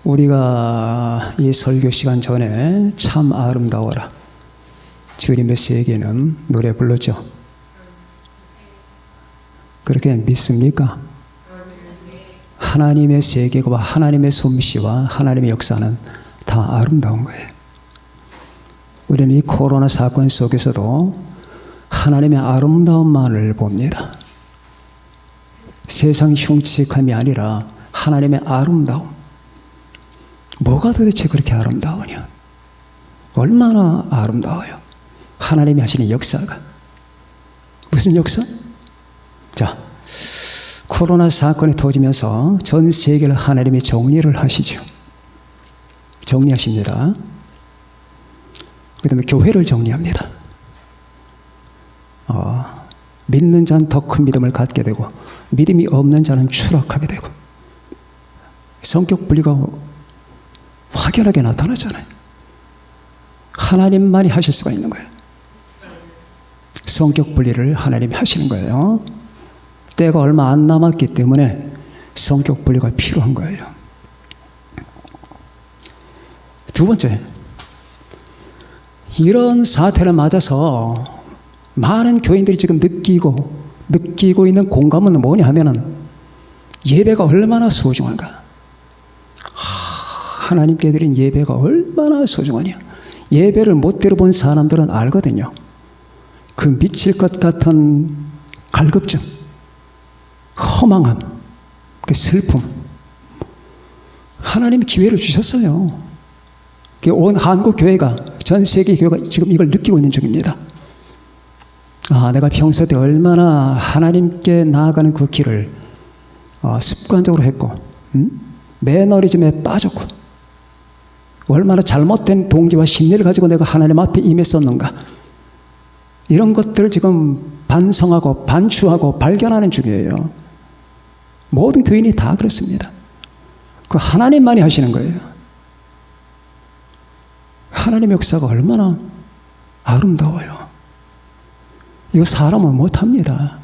우리가 이 설교 시간 전에 참 아름다워라 주님의 세계는 노래 불렀죠. 그렇게 믿습니까? 하나님의 세계와 하나님의 솜씨와 하나님의 역사는 다 아름다운 거예요. 우리는 이 코로나 사건 속에서도 하나님의 아름다움만을 봅니다. 세상 흉측함이 아니라 하나님의 아름다움. 뭐가 도대체 그렇게 아름다우냐? 얼마나 아름다워요. 하나님이 하시는 역사가. 무슨 역사? 자, 코로나 사건이 터지면서 전 세계를 하나님이 정리를 하시죠. 정리하십니다. 그 다음에 교회를 정리합니다. 믿는 자는 더 큰 믿음을 갖게 되고 믿음이 없는 자는 추락하게 되고 성격 분리가 확연하게 나타나잖아요. 하나님만이 하실 수가 있는 거예요. 성격 분리를 하나님이 하시는 거예요. 때가 얼마 안 남았기 때문에 성격 분리가 필요한 거예요. 두 번째, 이런 사태를 맞아서 많은 교인들이 지금 느끼고 있는 공감은 뭐냐 하면은 예배가 얼마나 소중한가. 하나님께 드린 예배가 얼마나 소중하냐. 예배를 못 들어본 사람들은 알거든요. 그 미칠 것 같은 갈급증, 허망함, 그 슬픔. 하나님이 기회를 주셨어요. 온 한국 교회가, 전 세계 교회가 지금 이걸 느끼고 있는 중입니다. 내가 평소 때 얼마나 하나님께 나아가는 그 길을 습관적으로 했고, 매너리즘에 빠졌고, 얼마나 잘못된 동기와 심리를 가지고 내가 하나님 앞에 임했었는가. 이런 것들을 지금 반성하고 반추하고 발견하는 중이에요. 모든 교인이 다 그렇습니다. 그 하나님만이 하시는 거예요. 하나님의 역사가 얼마나 아름다워요. 이거 사람은 못합니다.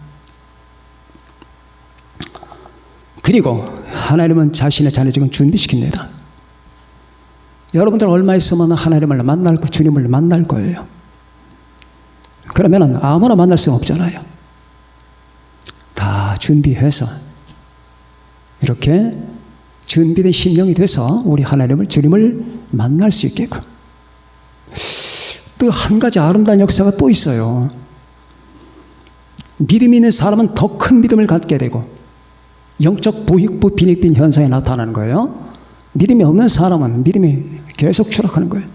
그리고 하나님은 자신의 자녀 지금 준비시킵니다. 여러분들 얼마 있으면 하나님을 만날 거, 주님을 만날 거예요. 그러면 아무나 만날 수는 없잖아요. 다 준비해서 이렇게 준비된 심령이 돼서 우리 하나님을, 주님을 만날 수 있게끔. 또 한 가지 아름다운 역사가 또 있어요. 믿음이 있는 사람은 더 큰 믿음을 갖게 되고 영적 부익부 빈익빈 현상이 나타나는 거예요. 믿음이 없는 사람은 믿음이 계속 추락하는 거예요.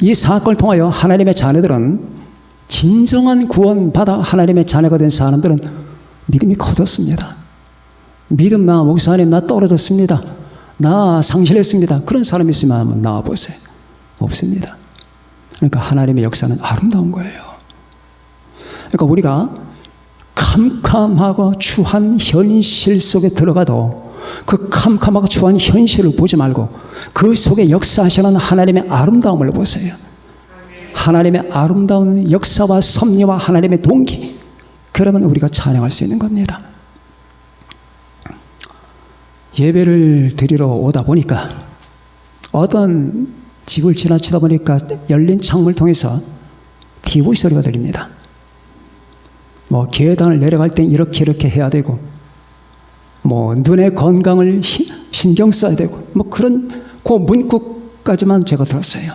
이 사건을 통하여 하나님의 자녀들은, 진정한 구원받아 하나님의 자녀가 된 사람들은 믿음이 커졌습니다. 믿음, 나 목사님 나 떨어졌습니다, 나 상실했습니다, 그런 사람이 있으면 한번 나와보세요. 없습니다. 그러니까 하나님의 역사는 아름다운 거예요. 그러니까 우리가 캄캄하고 추한 현실 속에 들어가도 그 캄캄하고 추한 현실을 보지 말고 그 속에 역사하시는 하나님의 아름다움을 보세요. 하나님의 아름다운 역사와 섭리와 하나님의 동기, 그러면 우리가 찬양할 수 있는 겁니다. 예배를 드리러 오다 보니까 어떤 집을 지나치다 보니까 열린 창문을 통해서 TV 소리가 들립니다. 계단을 내려갈 땐 이렇게 해야 되고, 눈의 건강을 신경 써야 되고, 그런 그 문구까지만 제가 들었어요.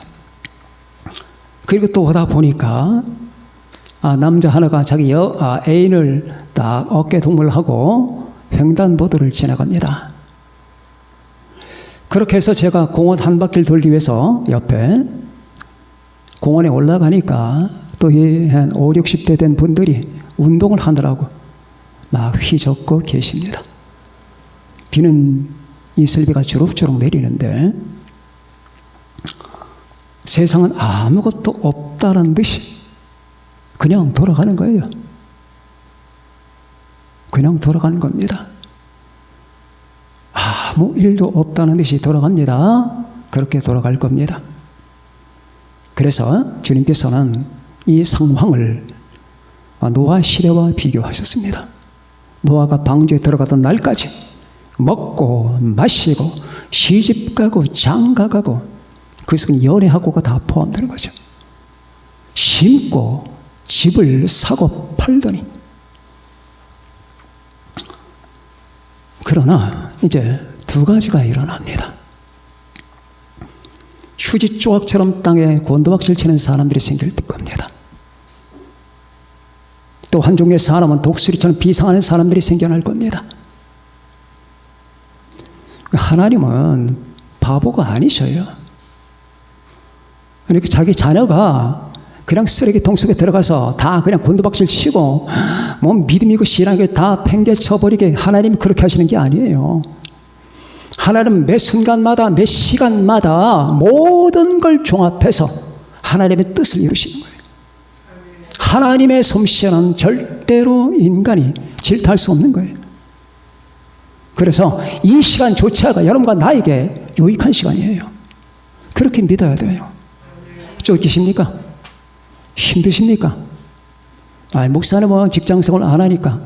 그리고 또 오다 보니까 남자 하나가 자기 애인을 딱 어깨 동무를 하고 횡단보도를 지나갑니다. 그렇게 해서 제가 공원 한 바퀴를 돌기 위해서 옆에 공원에 올라가니까 또 한 5, 60대 된 분들이 운동을 하느라고 막 휘젓고 계십니다. 비는 이슬비가 주룩주룩 내리는데 세상은 아무것도 없다는 듯이 그냥 돌아가는 거예요. 그냥 돌아가는 겁니다. 아무 일도 없다는 듯이 돌아갑니다. 그렇게 돌아갈 겁니다. 그래서 주님께서는 이 상황을 노아 시대와 비교하셨습니다. 노아가 방주에 들어가던 날까지 먹고 마시고 시집가고 장가가고 그 속에 연애하고가 다 포함되는 거죠. 심고 집을 사고 팔더니. 그러나 이제 두 가지가 일어납니다. 휴지 조각처럼 땅에 곤두박질 치는 사람들이 생길 겁니다. 또 한 종류의 사람은 독수리처럼 비상하는 사람들이 생겨날 겁니다. 하나님은 바보가 아니셔요. 그러니까 자기 자녀가 그냥 쓰레기통 속에 들어가서 다 그냥 곤두박질 치고 뭐 믿음이고 신앙이 다 팽개쳐버리게 하나님이 그렇게 하시는 게 아니에요. 하나님은 매 순간마다 매 시간마다 모든 걸 종합해서 하나님의 뜻을 이루시는 거예요. 하나님의 솜씨는 절대로 인간이 질투할 수 없는 거예요. 그래서 이 시간조차가 여러분과 나에게 유익한 시간이에요. 그렇게 믿어야 돼요. 쫓기십니까? 힘드십니까? 목사님은 직장생활 안 하니까.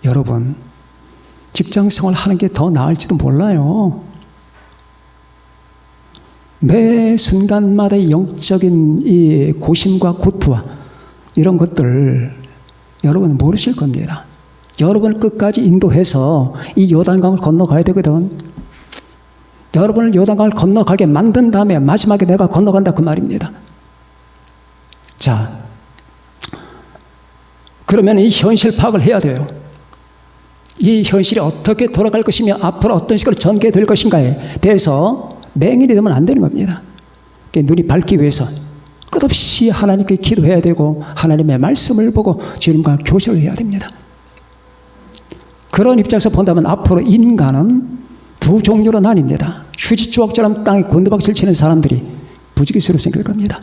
여러분, 직장생활 하는 게 더 나을지도 몰라요. 매 순간마다 영적인 이 고심과 고투와 이런 것들 여러분은 모르실 겁니다. 여러분을 끝까지 인도해서 이 요단강을 건너가야 되거든. 여러분을 요단강을 건너가게 만든 다음에 마지막에 내가 건너간다 그 말입니다. 자, 그러면 이 현실 파악을 해야 돼요. 이 현실이 어떻게 돌아갈 것이며 앞으로 어떤 식으로 전개될 것인가에 대해서 맹인이 되면 안 되는 겁니다. 눈이 밝기 위해서 끝없이 하나님께 기도해야 되고 하나님의 말씀을 보고 주님과 교제를 해야 됩니다. 그런 입장에서 본다면 앞으로 인간은 두 종류로 나뉩니다. 휴지 조각처럼 땅에 곤두박질 치는 사람들이 부지기수로 생길 겁니다.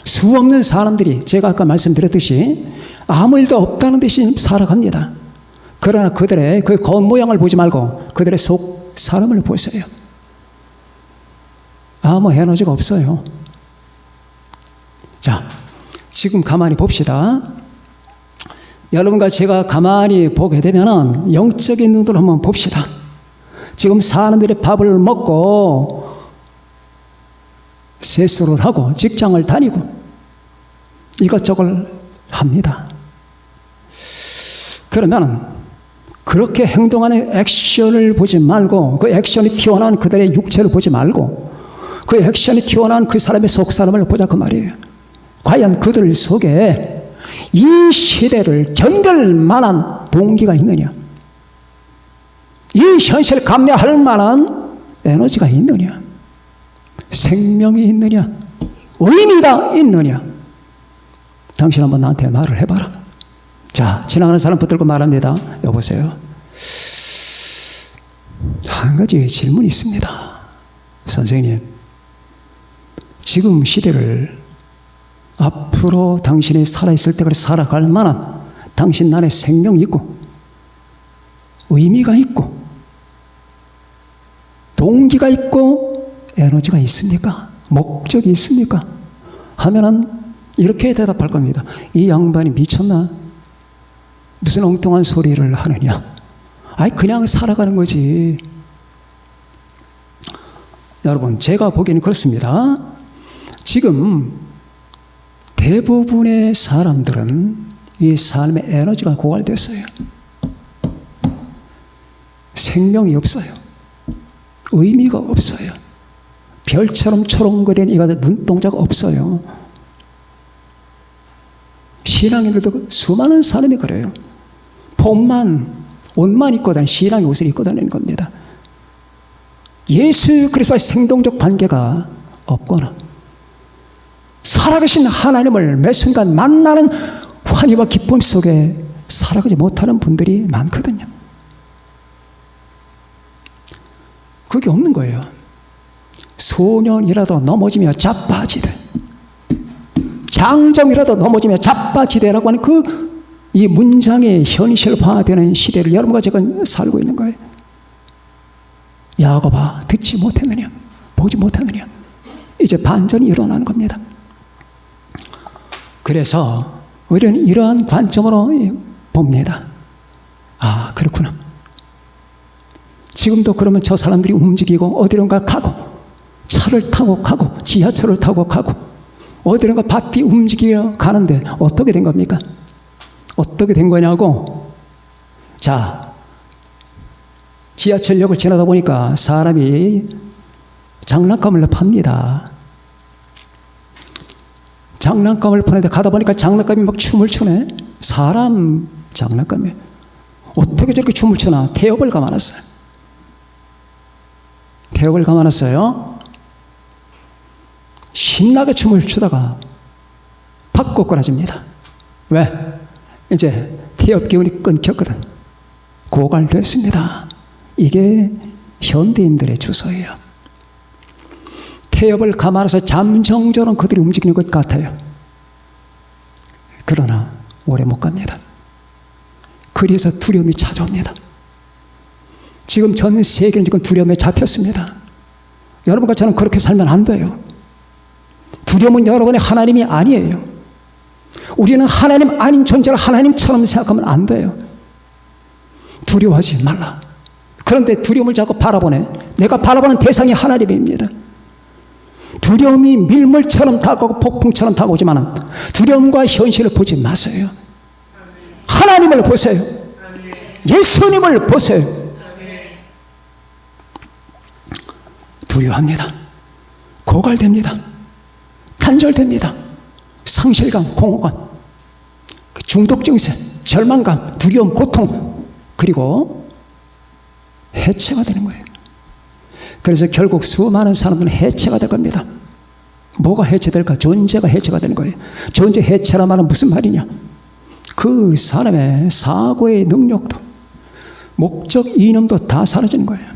수없는 사람들이 제가 아까 말씀드렸듯이 아무 일도 없다는 듯이 살아갑니다. 그러나 그들의 그 겉모양을 보지 말고 그들의 속 사람을 보세요. 아무 에너지가 없어요. 자, 지금 가만히 봅시다. 여러분과 제가 가만히 보게 되면은 영적인 눈으로 한번 봅시다. 지금 사람들이 밥을 먹고 세수를 하고 직장을 다니고 이것저것 합니다. 그러면 그렇게 행동하는 액션을 보지 말고 그 액션이 튀어나온 그들의 육체를 보지 말고 그 액션이 튀어나온 그 사람의 속 사람을 보자 그 말이에요. 과연 그들 속에 이 시대를 견딜 만한 동기가 있느냐? 이 현실을 감내할 만한 에너지가 있느냐? 생명이 있느냐? 의미가 있느냐? 당신 한번 나한테 말을 해봐라. 자, 지나가는 사람 붙들고 말합니다. 여보세요. 한 가지 질문이 있습니다. 선생님, 지금 시대를 앞으로 당신이 살아있을 때까지 살아갈 만한 당신 안에 생명이 있고 의미가 있고 동기가 있고 에너지가 있습니까? 목적이 있습니까? 하면은 이렇게 대답할 겁니다. 이 양반이 미쳤나? 무슨 엉뚱한 소리를 하느냐? 그냥 살아가는 거지. 여러분, 제가 보기에는 그렇습니다. 지금 대부분의 사람들은 이 삶의 에너지가 고갈됐어요. 생명이 없어요. 의미가 없어요. 별처럼 초롱거리는 이가 눈동자가 없어요. 신앙인들도 수많은 사람이 그래요. 옷만 입고 다니는 신앙의 옷을 입고 다니는 겁니다. 예수 그리스도와의 생동적 관계가 없거나 살아계신 하나님을 매 순간 만나는 환희와 기쁨 속에 살아가지 못하는 분들이 많거든요. 그게 없는 거예요. 소년이라도 넘어지며 자빠지되 장정이라도 넘어지며 자빠지되라고 하는 이 문장의 현실화되는 시대를 여러분과 제가 살고 있는 거예요. 야곱아, 듣지 못했느냐? 보지 못했느냐? 이제 반전이 일어나는 겁니다. 그래서 우리는 이러한 관점으로 봅니다. 그렇구나. 지금도 그러면 저 사람들이 움직이고 어디론가 가고 차를 타고 가고 지하철을 타고 가고 어디론가 바삐 움직여 가는데 어떻게 된 겁니까? 어떻게 된 거냐고. 자, 지하철역을 지나다 보니까 사람이 장난감을 팝니다. 장난감을 파는데 가다 보니까 장난감이 막 춤을 추네. 사람 장난감이 어떻게 저렇게 춤을 추나. 태엽을 감아놨어요. 태엽을 감아놨어요. 신나게 춤을 추다가 팍 꼬꾸라집니다. 왜? 이제 태엽 기운이 끊겼거든. 고갈됐습니다. 이게 현대인들의 주소예요. 태엽을 감아놔서 잠정처럼 그들이 움직이는 것 같아요. 그러나 오래 못 갑니다. 그래서 두려움이 찾아옵니다. 지금 전 세계는 지금 두려움에 잡혔습니다. 여러분과 저는 그렇게 살면 안 돼요. 두려움은 여러분의 하나님이 아니에요. 우리는 하나님 아닌 존재를 하나님처럼 생각하면 안 돼요. 두려워하지 말라. 그런데 두려움을 자꾸 바라보네. 내가 바라보는 대상이 하나님입니다. 두려움이 밀물처럼 다가오고 폭풍처럼 다가오지만 두려움과 현실을 보지 마세요. 하나님을 보세요. 예수님을 보세요. 두려워합니다. 고갈됩니다. 단절됩니다. 상실감, 공허감, 중독 증세, 절망감, 두려움, 고통, 그리고 해체가 되는 거예요. 그래서 결국 수많은 사람들은 해체가 될 겁니다. 뭐가 해체될까? 존재가 해체가 되는 거예요. 존재 해체란 말은 무슨 말이냐? 그 사람의 사고의 능력도 목적, 이념도 다 사라지는 거예요.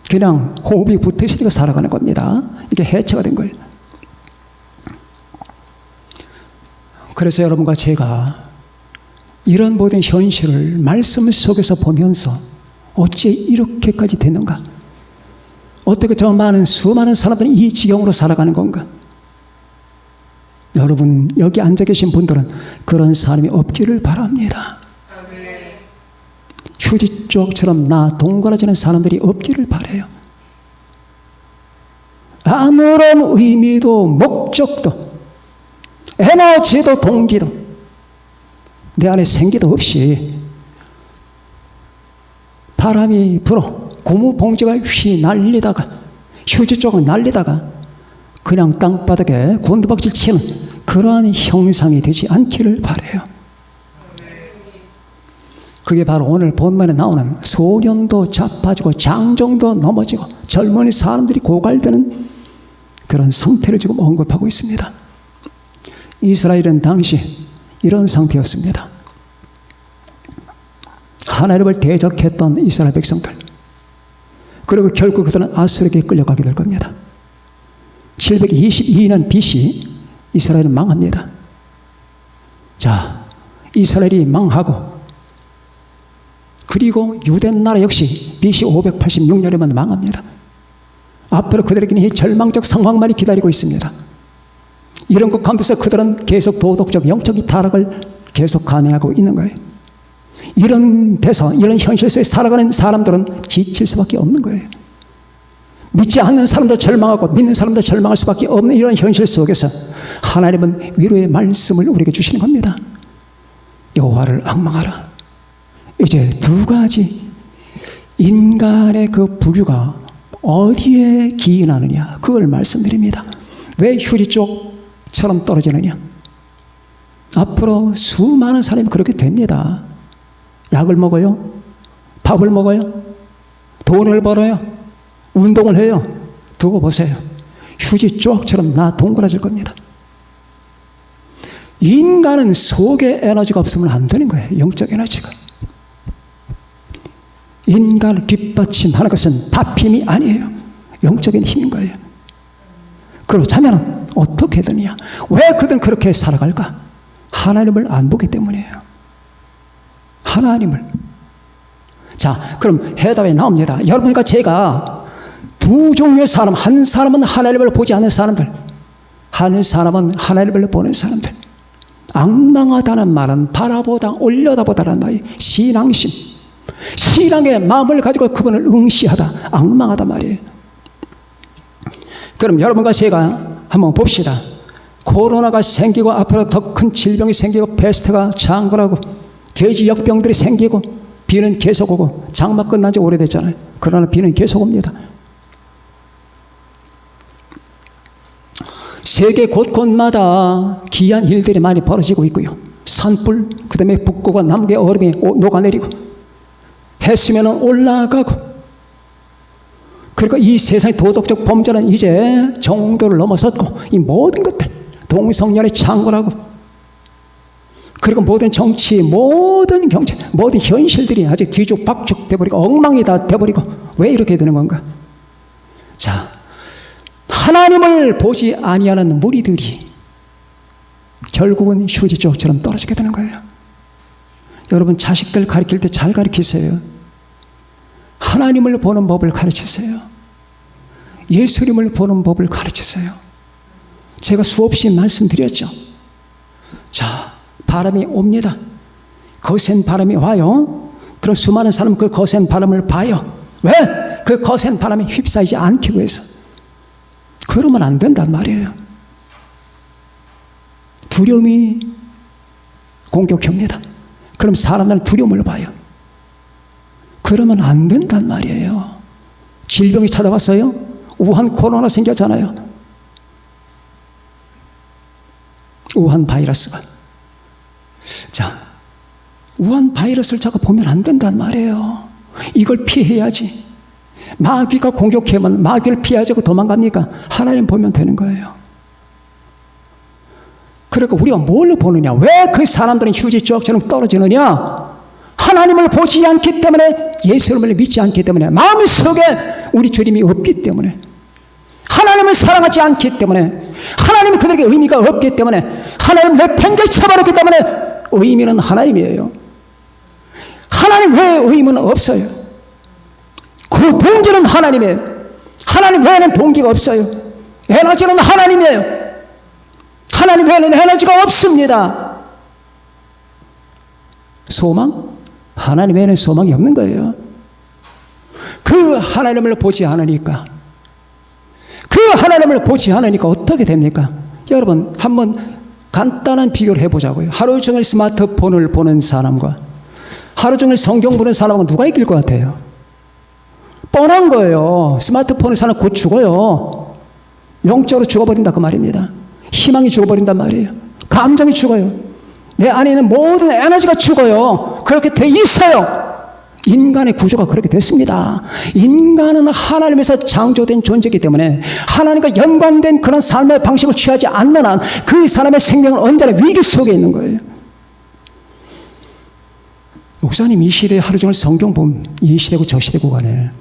그냥 호흡이 붙으시니까 살아가는 겁니다. 이게 해체가 된 거예요. 그래서 여러분과 제가 이런 모든 현실을 말씀 속에서 보면서 어찌 이렇게까지 됐는가? 어떻게 저 수많은 사람들이 이 지경으로 살아가는 건가? 여러분 여기 앉아 계신 분들은 그런 사람이 없기를 바랍니다. 휴지 쪽처럼 동그라지는 사람들이 없기를 바라요. 아무런 의미도 목적도 에너지도 동기도 내 안에 생기도 없이 바람이 불어 고무봉지가 휘날리다가 휴지 쪽을 날리다가 그냥 땅바닥에 곤두박질 치는 그러한 형상이 되지 않기를 바라요. 그게 바로 오늘 본문에 나오는 소년도 자빠지고 장정도 넘어지고 젊은 사람들이 고갈되는 그런 상태를 지금 언급하고 있습니다. 이스라엘은 당시 이런 상태였습니다. 하나님을 대적했던 이스라엘 백성들, 그리고 결국 그들은 아수르에게 끌려가게 될 겁니다. 722년 BC 이스라엘은 망합니다. 자, 이스라엘이 망하고 그리고 유대 나라 역시 BC 586년에만 망합니다. 앞으로 그들에게는 이 절망적 상황만이 기다리고 있습니다. 이런 것 가운데서 그들은 계속 도덕적 영적인 타락을 계속 감행하고 있는 거예요. 이런 데서 이런 현실 속에 살아가는 사람들은 지칠 수밖에 없는 거예요. 믿지 않는 사람도 절망하고 믿는 사람도 절망할 수밖에 없는 이런 현실 속에서 하나님은 위로의 말씀을 우리에게 주시는 겁니다. 여호와를 앙망하라. 이제 두 가지 인간의 그 부류가 어디에 기인하느냐 그걸 말씀드립니다. 왜 휴지 쪽처럼 떨어지느냐? 앞으로 수많은 사람이 그렇게 됩니다. 약을 먹어요, 밥을 먹어요, 돈을 벌어요, 운동을 해요. 두고 보세요. 휴지 쪽처럼 동그라질 겁니다. 인간은 속에 에너지가 없으면 안 되는 거예요. 영적 에너지가. 인간을 뒷받침하는 것은 밥힘이 아니에요. 영적인 힘인 거예요. 그렇다면 어떻게 되느냐? 왜 그들은 그렇게 살아갈까? 하나님을 안 보기 때문이에요. 하나님을. 자, 그럼 해답이 나옵니다. 여러분과 제가 두 종류의 사람, 한 사람은 하나님을 보지 않는 사람들, 한 사람은 하나님을 보는 사람들. 앙망하다는 말은 바라보다 올려다보다는 말이 신앙심, 신앙의 마음을 가지고 그분을 응시하다, 앙망하다 말이에요. 그럼 여러분과 제가 한번 봅시다. 코로나가 생기고 앞으로 더 큰 질병이 생기고 패스트가 창궐하고 돼지 역병들이 생기고 비는 계속 오고 장마 끝난 지 오래됐잖아요. 그러나 비는 계속 옵니다. 세계 곳곳마다 기이한 일들이 많이 벌어지고 있고요. 산불, 그 다음에 북극과 남극의 얼음이 녹아내리고 해수면은 올라가고, 그리고 이 세상의 도덕적 범죄는 이제 정도를 넘어섰고, 이 모든 것들 동성연애 창궐하고, 그리고 모든 정치, 모든 경제, 모든 현실들이 아주 뒤죽박죽 돼버리고 엉망이 다 돼버리고, 왜 이렇게 되는 건가? 자, 하나님을 보지 아니하는 무리들이 결국은 휴지쪽처럼 떨어지게 되는 거예요. 여러분, 자식들 가르칠 때 잘 가르치세요. 하나님을 보는 법을 가르치세요. 예수님을 보는 법을 가르치세요. 제가 수없이 말씀드렸죠. 자, 바람이 옵니다. 거센 바람이 와요. 그럼 수많은 사람은 그 거센 바람을 봐요. 왜? 그 거센 바람이 휩싸이지 않기 위해서. 그러면 안 된단 말이에요. 두려움이 공격합니다. 그럼 사람들은 두려움을 봐요. 그러면 안 된단 말이에요. 질병이 찾아왔어요. 우한 코로나 생겼잖아요. 우한 바이러스가. 자, 우한 바이러스를 자꾸 보면 안 된단 말이에요. 이걸 피해야지. 마귀가 공격하면 마귀를 피하자고 도망갑니까? 하나님 보면 되는 거예요. 그러니까 우리가 뭘 보느냐? 왜 그 사람들은 휴지쪽처럼 떨어지느냐? 하나님을 보지 않기 때문에, 예수님을 믿지 않기 때문에, 마음속에 우리 주님이 없기 때문에, 하나님을 사랑하지 않기 때문에, 하나님 그들에게 의미가 없기 때문에, 하나님 내팽개쳐버렸기 때문에 의미는 하나님이에요. 하나님 외에 의미는 없어요. 그 동기는 하나님이에요. 하나님 외에는 동기가 없어요. 에너지는 하나님이에요. 하나님 외에는 에너지가 없습니다. 소망? 하나님 외에는 소망이 없는 거예요. 그 하나님을 보지 않으니까, 그 하나님을 보지 않으니까 어떻게 됩니까? 여러분, 한번 간단한 비교를 해보자고요. 하루 종일 스마트폰을 보는 사람과 하루 종일 성경 보는 사람과 누가 이길 것 같아요? 뻔한 거예요. 스마트폰을 사람 곧 죽어요. 영적으로 죽어버린다 그 말입니다. 희망이 죽어버린단 말이에요. 감정이 죽어요. 내 안에 있는 모든 에너지가 죽어요. 그렇게 돼 있어요. 인간의 구조가 그렇게 됐습니다. 인간은 하나님에서 창조된 존재이기 때문에 하나님과 연관된 그런 삶의 방식을 취하지 않는 한 그 사람의 생명은 언제나 위기 속에 있는 거예요. 목사님, 이 시대에 하루 종일 성경 보면 이 시대고 저 시대고 가네.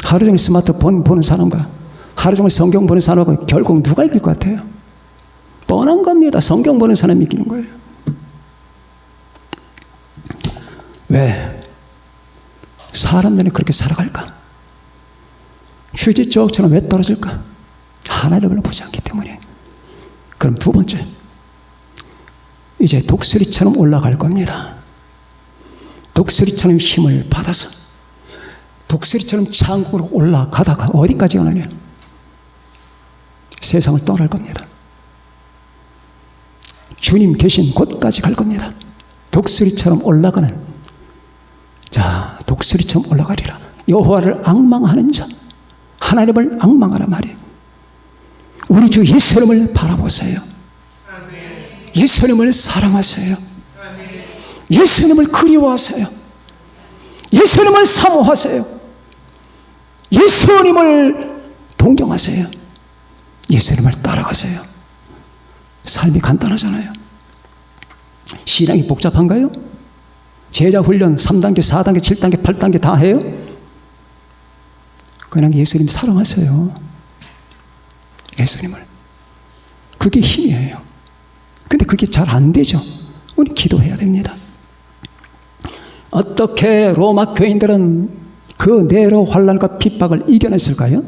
하루 종일 스마트폰 보는 사람과 하루 종일 성경 보는 사람하고 결국 누가 이길 것 같아요? 뻔한 겁니다. 성경 보는 사람이 이기는 거예요. 왜? 사람들은 그렇게 살아갈까? 휴지쪽처럼 왜 떨어질까? 하나님을 보지 않기 때문에. 그럼 두 번째, 이제 독수리처럼 올라갈 겁니다. 독수리처럼 힘을 받아서 독수리처럼 천국으로 올라가다가 어디까지 가느냐? 세상을 떠날 겁니다. 주님 계신 곳까지 갈 겁니다. 독수리처럼 올라가는, 자, 독수리처럼 올라가리라. 여호와를 앙망하는 자, 하나님을 앙망하라 말이에요. 우리 주 예수님을 바라보세요. 예수님을 사랑하세요. 예수님을 그리워하세요. 예수님을 사모하세요. 예수님을 동경하세요. 예수님을 따라가세요. 삶이 간단하잖아요. 신앙이 복잡한가요? 제자 훈련 3단계, 4단계, 7단계, 8단계 다 해요? 그냥 예수님 사랑하세요. 예수님을. 그게 힘이에요. 근데 그게 잘 안 되죠. 우리 기도해야 됩니다. 어떻게 로마 교인들은 그 네로 환난과 핍박을 이겨냈을까요?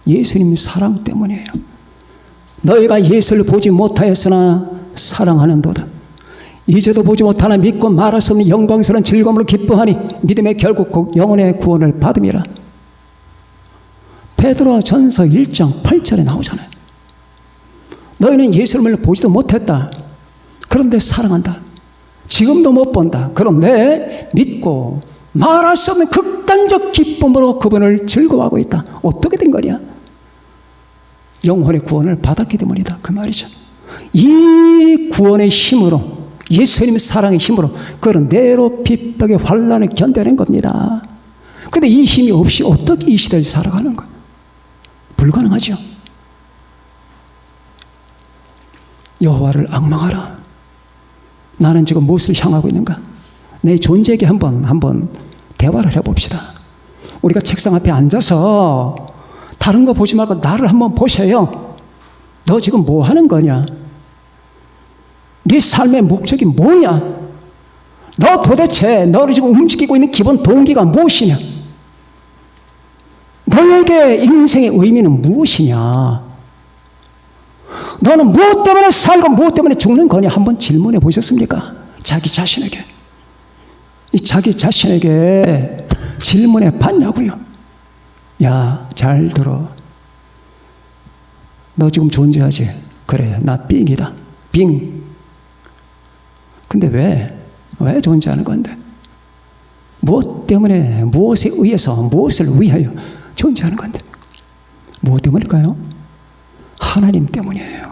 예수님 사랑 때문이에요. 너희가 예수를 보지 못하였으나 사랑하는도다. 이제도 보지 못하나 믿고 말할 수 없는 영광스러운 즐거움으로 기뻐하니 믿음의 결국 곧 영혼의 구원을 받음이라. 베드로 전서 1장 8절에 나오잖아요. 너희는 예수님을 보지도 못했다. 그런데 사랑한다. 지금도 못 본다. 그런데 믿고 말할 수 없는 극단적 기쁨으로 그분을 즐거워하고 있다. 어떻게 된 거냐? 영혼의 구원을 받았기 때문이다. 그 말이죠. 이 구원의 힘으로, 예수님의 사랑의 힘으로 그런 내로 핍박의 환난을 견뎌낸 겁니다. 그런데 이 힘이 없이 어떻게 이 시대를 살아가는 거예요? 불가능하죠. 여호와를 앙망하라. 나는 지금 무엇을 향하고 있는가? 내 존재에게 한번 대화를 해봅시다. 우리가 책상 앞에 앉아서 다른 거 보지 말고 나를 한번 보셔요. 너 지금 뭐 하는 거냐? 네 삶의 목적이 뭐냐? 너 도대체 너를 지금 움직이고 있는 기본 동기가 무엇이냐? 너에게 인생의 의미는 무엇이냐? 너는 무엇 때문에 살고 무엇 때문에 죽는 거냐? 한번 질문해 보셨습니까? 자기 자신에게. 이 자기 자신에게 질문해 봤냐고요? 야, 잘 들어. 너 지금 존재하지? 그래, 나 빙이다. 빙. 근데 왜 존재하는 건데? 무엇 때문에, 무엇에 의해서, 무엇을 위하여 존재하는 건데? 무엇 때문일까요? 하나님 때문이에요.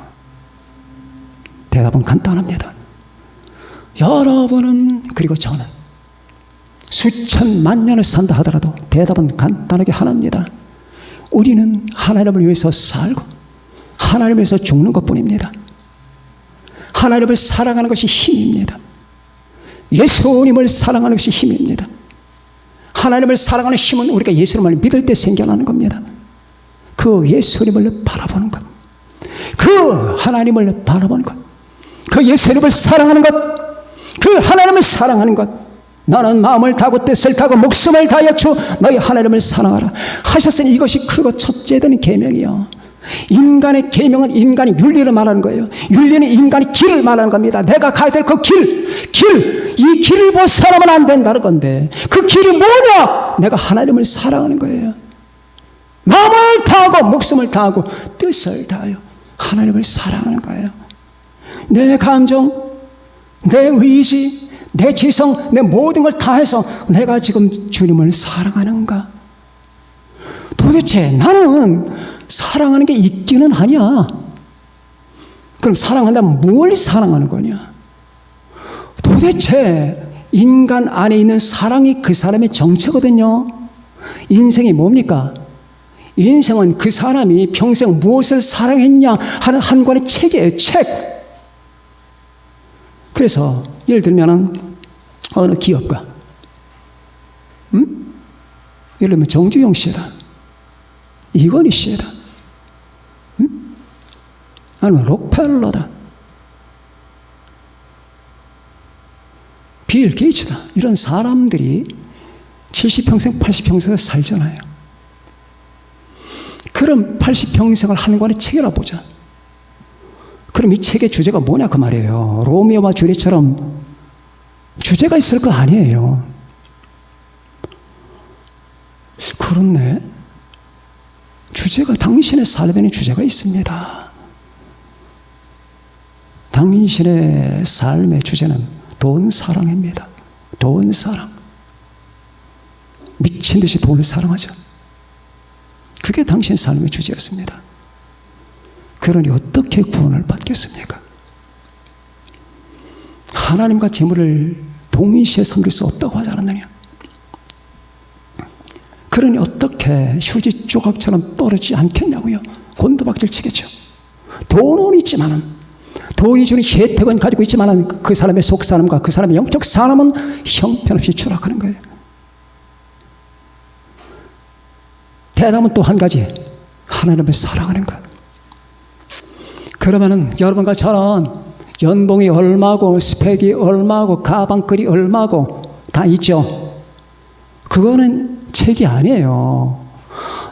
대답은 간단합니다. 여러분은, 그리고 저는 수천만 년을 산다 하더라도 대답은 간단하게 하나입니다. 우리는 하나님을 위해서 살고 하나님을 위해서 죽는 것뿐입니다. 하나님을 사랑하는 것이 힘입니다. 예수님을 사랑하는 것이 힘입니다. 하나님을 사랑하는 힘은 우리가 예수님을 믿을 때 생겨나는 겁니다. 그 예수님을 바라보는 것, 그 하나님을 바라보는 것, 그 예수님을 사랑하는 것, 그 하나님을 사랑하는 것. 나는 마음을 다하고 뜻을 다하고 목숨을 다하여 주 너희 하나님을 사랑하라 하셨으니 이것이 크고 첫째 되는 계명이요. 인간의 계명은 인간의 윤리를 말하는 거예요. 윤리는 인간의 길을 말하는 겁니다. 내가 가야 될 그 이 길을 벗어나면 안 된다는 건데 그 길이 뭐냐? 내가 하나님을 사랑하는 거예요. 마음을 다하고 목숨을 다하고 뜻을 다하여 하나님을 사랑하는 거예요. 내 감정, 내 의지, 내 지성, 내 모든 걸 다해서 내가 지금 주님을 사랑하는가? 도대체 나는 사랑하는 게 있기는 하냐? 그럼 사랑한다면 뭘 사랑하는 거냐? 도대체 인간 안에 있는 사랑이 그 사람의 정체거든요. 인생이 뭡니까? 인생은 그 사람이 평생 무엇을 사랑했냐 하는 한 권의 책이에요. 책. 그래서 예를 들면 어느 기업가, 예를 들면 정주영 씨다, 이건희 씨다, 아니면 록펠러다, 빌 게이츠다, 이런 사람들이 70평생, 80평생을 살잖아요. 그럼 80평생을 한 권의 책이라 보자. 그럼 이 책의 주제가 뭐냐 그 말이에요. 로미오와 줄리엣처럼 주제가 있을 거 아니에요. 그렇네. 주제가, 당신의 삶에는 주제가 있습니다. 당신의 삶의 주제는 돈 사랑입니다. 돈 사랑. 미친 듯이 돈을 사랑하죠. 그게 당신 삶의 주제였습니다. 그러니 어떻게 구원을 받겠습니까? 하나님과 재물을 동시에 섬길 수 없다고 하지 않았느냐? 그러니 어떻게 휴지 조각처럼 떨어지지 않겠냐고요? 곤두박질 치겠죠. 돈은 있지만은, 돈이 주는 혜택은 가지고 있지만은 그 사람의 속사람과 그 사람의 영적 사람은 형편없이 추락하는 거예요. 대답은 또 한 가지, 하나님을 사랑하는 것. 그러면은 여러분과 저는 연봉이 얼마고 스펙이 얼마고 가방글이 얼마고 다 있죠. 그거는 책이 아니에요.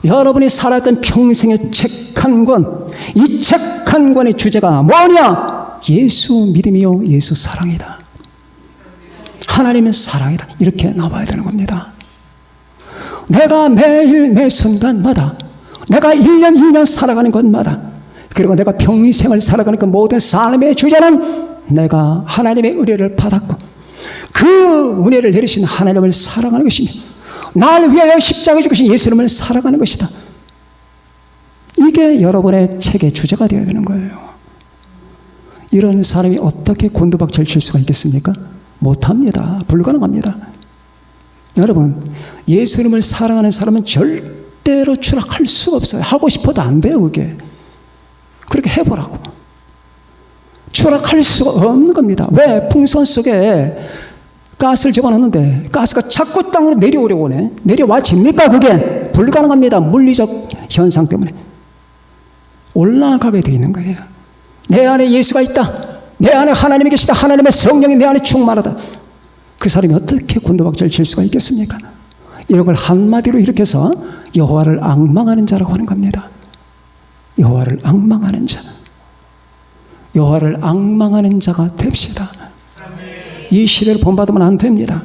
여러분이 살았던 평생의 책 한 권, 이 책 한 권의 주제가 뭐냐? 예수 믿음이요, 예수 사랑이다. 하나님의 사랑이다. 이렇게 나와야 되는 겁니다. 내가 매일 매 순간마다 내가 1년 2년 살아가는 것마다 그리고 내가 평생을 살아가는 그 모든 삶의 주제는 내가 하나님의 은혜를 받았고 그 은혜를 내리신 하나님을 사랑하는 것이며 나를 위하여 십자가에 죽으신 예수님을 살아가는 것이다. 이게 여러분의 책의 주제가 되어야 되는 거예요. 이런 사람이 어떻게 곤두박질 칠 수가 있겠습니까? 못합니다. 불가능합니다. 여러분, 예수님을 사랑하는 사람은 절대로 추락할 수가 없어요. 하고 싶어도 안 돼요, 그게. 그렇게 해보라고. 추락할 수가 없는 겁니다. 왜? 풍선 속에 가스를 집어넣는데 가스가 자꾸 땅으로 내려오려고 하네. 내려와 집니까? 그게 불가능합니다. 물리적 현상 때문에. 올라가게 되어 있는 거예요. 내 안에 예수가 있다. 내 안에 하나님이 계시다. 하나님의 성령이 내 안에 충만하다. 그 사람이 어떻게 곤두박질 칠 수가 있겠습니까? 이런 걸 한마디로 이렇게 해서 여호와를 앙망하는 자라고 하는 겁니다. 여호와를 앙망하는 자. 여호와를 앙망하는 자가 됩시다. 이 시대를 본받으면 안 됩니다.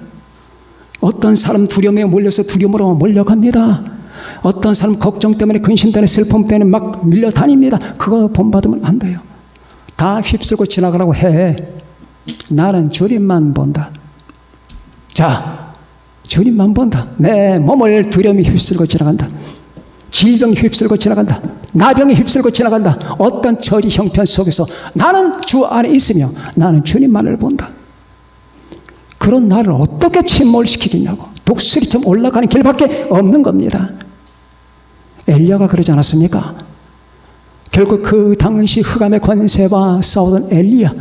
어떤 사람 두려움에 몰려서 두려움으로 몰려갑니다. 어떤 사람 걱정 때문에 근심 때문에 슬픔 때문에 막 밀려다닙니다. 그거 본받으면 안 돼요. 다 휩쓸고 지나가라고 해. 나는 주님만 본다. 자, 주님만 본다. 내 몸을 두려움이 휩쓸고 지나간다. 질병이 휩쓸고 지나간다. 나병이 휩쓸고 지나간다. 어떤 처지 형편 속에서 나는 주 안에 있으며 나는 주님만을 본다. 그런 나를 어떻게 침몰시키겠냐고. 독수리처럼 올라가는 길밖에 없는 겁니다. 엘리야가 그러지 않았습니까? 결국 그 당시 흑암의 권세와 싸우던 엘리야.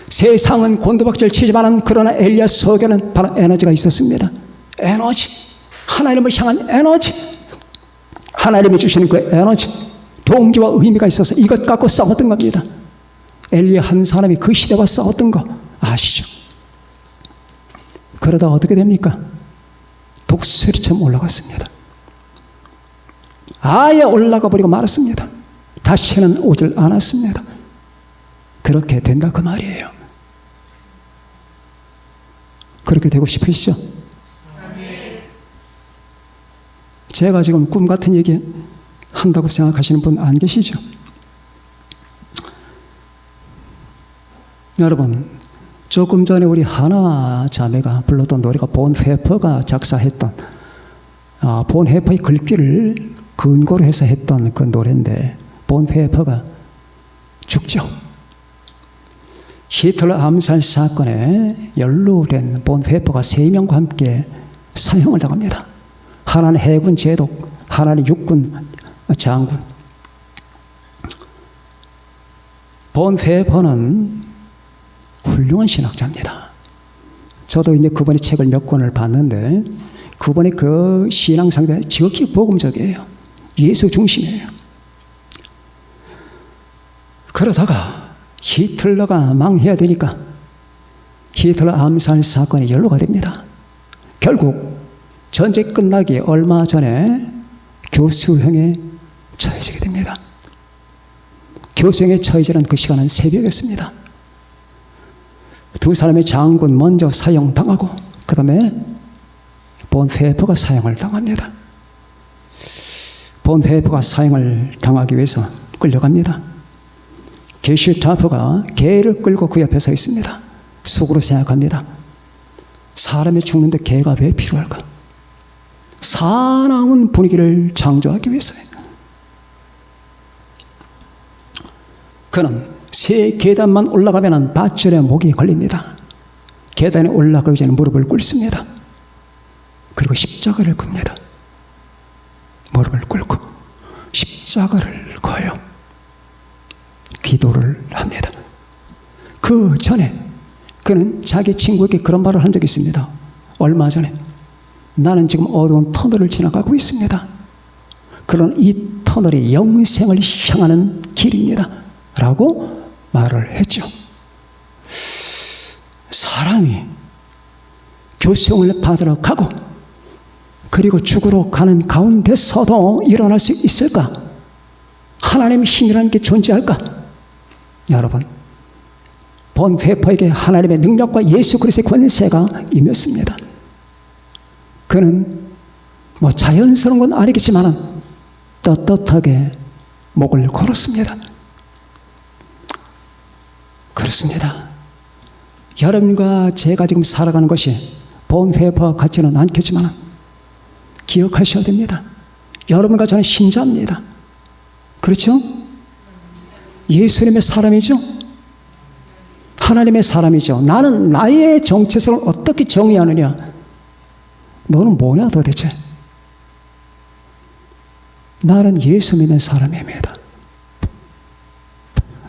세상은 곤두박질 치지만 그러나 엘리야 속에는 바로 에너지가 있었습니다. 에너지. 하나님을 향한 에너지. 하나님이 주시는 그 에너지. 동기와 의미가 있어서 이것 갖고 싸웠던 겁니다. 엘리야 한 사람이 그 시대와 싸웠던 거 아시죠? 그러다 어떻게 됩니까? 독수리처럼 올라갔습니다. 아예 올라가 버리고 말았습니다. 다시는 오질 않았습니다. 그렇게 된다 그 말이에요. 그렇게 되고 싶으시죠? 제가 지금 꿈 같은 얘기 한다고 생각하시는 분 안 계시죠? 여러분, 조금 전에 우리 하나 자매가 불렀던 노래가 본 회퍼가 작사했던 본 회퍼의 글귀를 근거로 해서 했던 그 노래인데 본 회퍼가 죽죠. 히틀러 암살 사건에 연루된 본 회퍼가 3명과 함께 사형을 당합니다. 하나는 해군 제독, 하나는 육군 장군. 본 회퍼는 훌륭한 신학자입니다. 저도 이제 그분의 책을 몇 권을 봤는데 그분의 그 신앙 상태 지극히 복음적이에요. 예수 중심이에요. 그러다가 히틀러가 망해야 되니까 히틀러 암살 사건이 연루가 됩니다. 결국 전쟁 끝나기 얼마 전에 교수형에 처해지게 됩니다. 교수형에 처해지는 그 시간은 새벽이었습니다. 두 사람의 장군 먼저 사형당하고 그 다음에 본 회퍼가 사형을 당합니다. 본 회퍼가 사형을 당하기 위해서 끌려갑니다. 게슈타프가 개를 끌고 그 옆에 서 있습니다. 속으로 생각합니다. 사람이 죽는데 개가 왜 필요할까? 사나운 분위기를 창조하기 위해서요. 그는 3계단만 올라가면 밧줄에 목이 걸립니다. 계단에 올라가기 전에 무릎을 꿇습니다. 그리고 십자가를 굽니다. 무릎을 꿇고 십자가를 거요. 기도를 합니다. 그 전에 그는 자기 친구에게 그런 말을 한 적이 있습니다. 얼마 전에 나는 지금 어두운 터널을 지나가고 있습니다. 그런 이 터널이 영생을 향하는 길입니다. 라고 말을 했죠. 사람이 교수형을 받으러 가고 그리고 죽으러 가는 가운데서도 일어날 수 있을까? 하나님의 힘이라는 게 존재할까? 여러분, 본회퍼에게 하나님의 능력과 예수 그리스도의 권세가 임했습니다. 그는 자연스러운 건 아니겠지만 떳떳하게 목을 걸었습니다. 그렇습니다. 여러분과 제가 지금 살아가는 것이 본회퍼와 같지는 않겠지만 기억하셔야 됩니다. 여러분과 저는 신자입니다. 그렇죠? 예수님의 사람이죠? 하나님의 사람이죠. 나는 나의 정체성을 어떻게 정의하느냐? 너는 뭐냐 도대체? 나는 예수 믿는 사람입니다.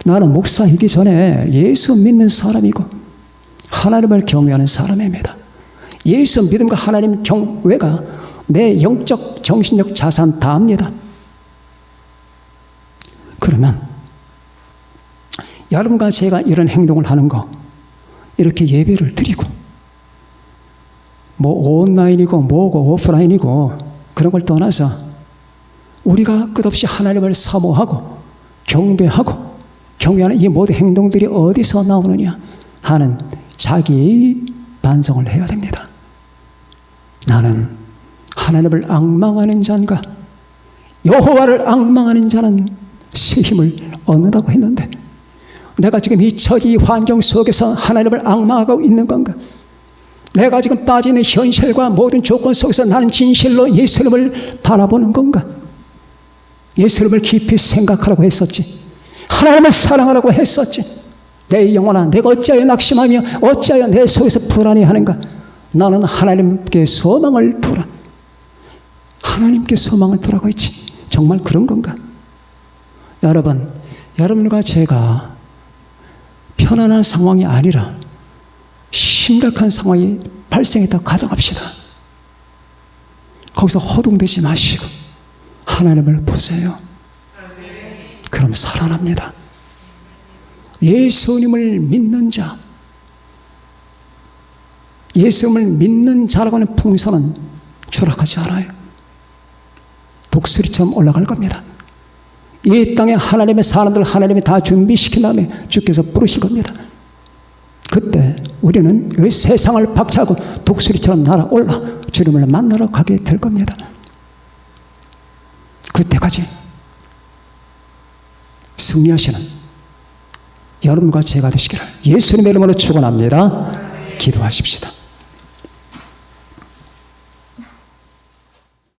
나는 목사이기 전에 예수 믿는 사람이고 하나님을 경외하는 사람입니다. 예수 믿음과 하나님 경외가 내 영적, 정신적 자산 다입니다. 그러면 여러분과 제가 이런 행동을 하는 거, 이렇게 예배를 드리고 온라인이고 뭐고 오프라인이고 그런 걸 떠나서 우리가 끝없이 하나님을 사모하고 경배하고 경외하는 이 모든 행동들이 어디서 나오느냐 하는 자기 반성을 해야 됩니다. 나는 하나님을 앙망하는 자인가? 여호와를 앙망하는 자는 새 힘을 얻는다고 했는데 내가 지금 이 처지 환경 속에서 하나님을 앙망하고 있는 건가? 내가 지금 빠지는 현실과 모든 조건 속에서 나는 진실로 예수님을 바라보는 건가? 예수님을 깊이 생각하라고 했었지. 하나님을 사랑하라고 했었지. 내 영혼아, 내가 어찌하여 낙심하며 어찌하여 내 속에서 불안해하는가? 나는 하나님께 소망을 두라. 하나님께 소망을 두라고 했지. 정말 그런 건가? 여러분, 여러분과 제가 편안한 상황이 아니라 심각한 상황이 발생했다고 가정합시다. 거기서 허둥대지 마시고 하나님을 보세요. 그럼 살아납니다. 예수님을 믿는 자, 예수님을 믿는 자라고 하는 풍선은 추락하지 않아요. 독수리처럼 올라갈 겁니다. 이 땅에 하나님의 사람들 하나님이 다 준비시킨 다음에 주께서 부르실 겁니다. 그때 우리는 이 세상을 박차고 독수리처럼 날아올라 주님을 만나러 가게 될 겁니다. 그때까지 승리하시는 여러분과 제가 되시기를 예수님의 이름으로 축원합니다. 기도하십시다.